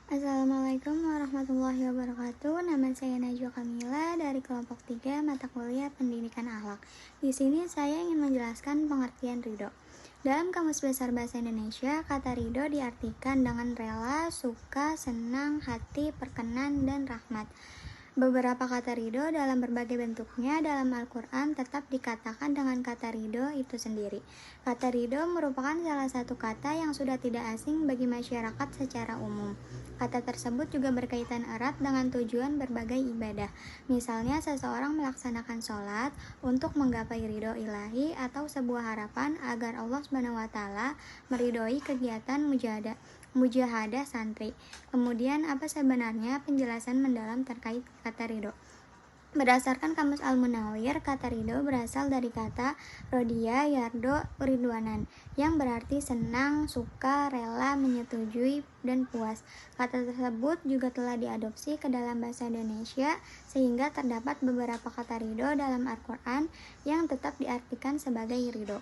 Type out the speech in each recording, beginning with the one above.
Assalamualaikum warahmatullahi wabarakatuh. Nama saya Najwa Kamila dari kelompok 3 mata kuliah Pendidikan Akhlak. Di sini saya ingin menjelaskan pengertian ridho. Dalam Kamus Besar Bahasa Indonesia, kata ridho diartikan dengan rela, suka, senang, hati, perkenan, dan rahmat. Beberapa kata ridho dalam berbagai bentuknya dalam Al-Quran tetap dikatakan dengan kata ridho itu sendiri. Kata ridho merupakan salah satu kata yang sudah tidak asing bagi masyarakat secara umum. Kata tersebut juga berkaitan erat dengan tujuan berbagai ibadah. Misalnya seseorang melaksanakan sholat untuk menggapai ridho ilahi atau sebuah harapan agar Allah SWT meridhoi kegiatan mujahadah santri. Kemudian apa sebenarnya penjelasan mendalam terkait kata ridho? Berdasarkan Kamus Al-Munawwir, kata ridho berasal dari kata rodiya yardo ridwanan yang berarti senang, suka, rela, menyetujui, dan puas. Kata tersebut juga telah diadopsi ke dalam bahasa Indonesia sehingga terdapat beberapa kata ridho dalam Al-Quran yang tetap diartikan sebagai ridho.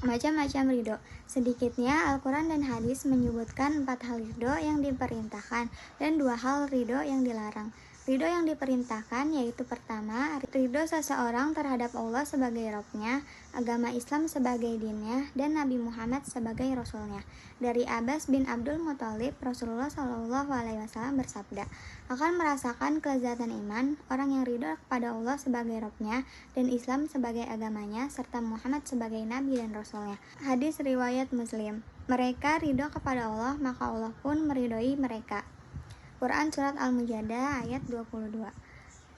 Macam-macam ridho. Sedikitnya Al-Quran dan hadis menyebutkan 4 hal ridho yang diperintahkan dan 2 hal ridho yang dilarang. Ridho yang diperintahkan yaitu pertama, ridho seseorang terhadap Allah sebagai Rabb-nya, agama Islam sebagai dinnya, dan Nabi Muhammad sebagai Rasulnya. Dari Abbas bin Abdul Muthalib, Rasulullah SAW bersabda, akan merasakan kelezatan iman orang yang ridho kepada Allah sebagai Rabb-nya dan Islam sebagai agamanya serta Muhammad sebagai Nabi dan Rasulnya. Hadis riwayat Muslim. Mereka ridho kepada Allah, maka Allah pun meridhoi mereka. Quran Surat Al-Mujadah ayat 22.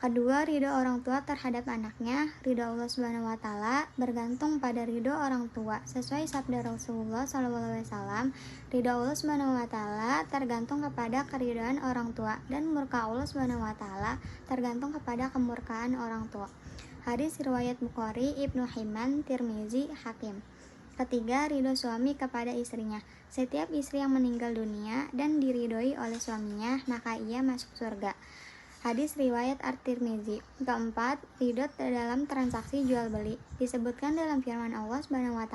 Kedua, ridho orang tua terhadap anaknya. Ridho Allah SWT bergantung pada ridho orang tua. Sesuai sabda Rasulullah SAW, ridho Allah SWT tergantung kepada keridhaan orang tua, dan murka Allah SWT tergantung kepada kemurkaan orang tua. Hadis riwayat Bukhari, Ibnu Hibban, Tirmizi, Hakim. Ketiga, ridho suami kepada istrinya. Setiap istri yang meninggal dunia dan diridhoi oleh suaminya, maka ia masuk surga. Hadis riwayat At-Tirmizi. Keempat, ridho dalam transaksi jual beli. Disebutkan dalam firman Allah SWT,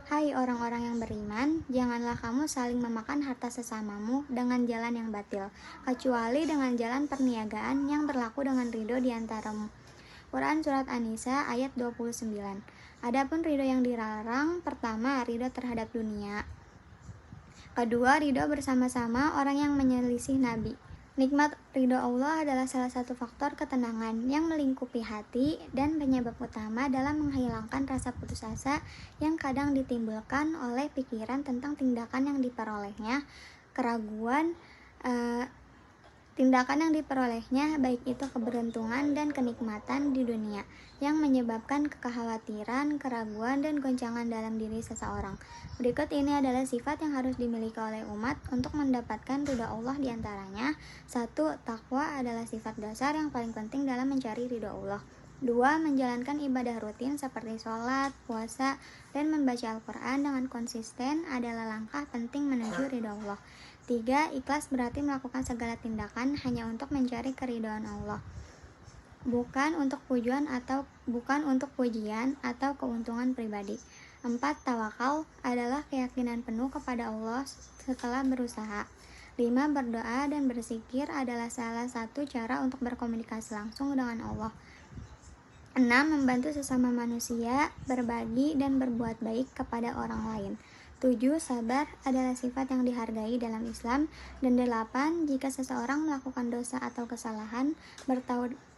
hai orang-orang yang beriman, janganlah kamu saling memakan harta sesamamu dengan jalan yang batil, kecuali dengan jalan perniagaan yang berlaku dengan ridho di antaramu. Quran Surat An-Nisa ayat 29. Adapun ridho yang dilarang, pertama, ridho terhadap dunia. Kedua, ridho bersama-sama orang yang menyelisih Nabi. Nikmat ridho Allah adalah salah satu faktor ketenangan yang melingkupi hati dan penyebab utama dalam menghilangkan rasa putus asa yang kadang ditimbulkan oleh pikiran tentang tindakan yang diperolehnya, keraguan, tindakan yang diperolehnya, baik itu keberuntungan dan kenikmatan di dunia, yang menyebabkan kekhawatiran, keraguan, dan goncangan dalam diri seseorang. Berikut ini adalah sifat yang harus dimiliki oleh umat untuk mendapatkan ridha Allah diantaranya. 1. Takwa adalah sifat dasar yang paling penting dalam mencari ridha Allah. 2. Menjalankan ibadah rutin seperti sholat, puasa, dan membaca Al-Quran dengan konsisten adalah langkah penting menuju ridha Allah. 3. Ikhlas berarti melakukan segala tindakan hanya untuk mencari keridhaan Allah, bukan untuk pujian atau keuntungan pribadi. 4. Tawakal adalah keyakinan penuh kepada Allah setelah berusaha. 5. Berdoa dan berzikir adalah salah satu cara untuk berkomunikasi langsung dengan Allah. 6. Membantu sesama manusia, berbagi dan berbuat baik kepada orang lain. 7. Sabar adalah sifat yang dihargai dalam Islam. Dan 8. Jika seseorang melakukan dosa atau kesalahan,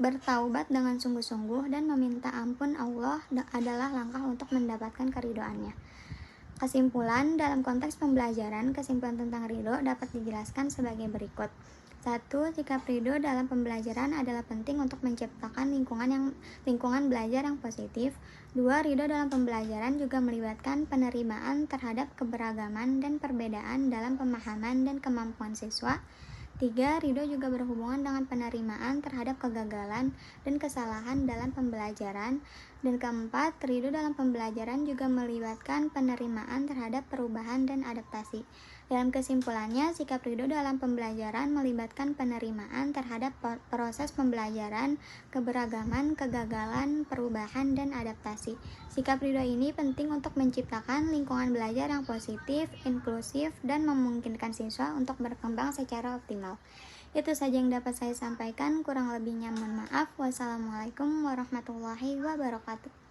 bertaubat dengan sungguh-sungguh dan meminta ampun Allah adalah langkah untuk mendapatkan keridhoannya. Kesimpulan, dalam konteks pembelajaran, kesimpulan tentang ridho dapat dijelaskan sebagai berikut. 1. Sikap ridho dalam pembelajaran adalah penting untuk menciptakan lingkungan belajar yang positif. 2. Ridho dalam pembelajaran juga melibatkan penerimaan terhadap keberagaman dan perbedaan dalam pemahaman dan kemampuan siswa. 3. Ridho juga berhubungan dengan penerimaan terhadap kegagalan dan kesalahan dalam pembelajaran. Dan keempat, ridho dalam pembelajaran juga melibatkan penerimaan terhadap perubahan dan adaptasi. Dalam kesimpulannya, sikap ridho dalam pembelajaran melibatkan penerimaan terhadap proses pembelajaran, keberagaman, kegagalan, perubahan, dan adaptasi. Sikap ridho ini penting untuk menciptakan lingkungan belajar yang positif, inklusif, dan memungkinkan siswa untuk berkembang secara optimal. Itu saja yang dapat saya sampaikan, kurang lebihnya mohon maaf. Wassalamualaikum warahmatullahi wabarakatuh.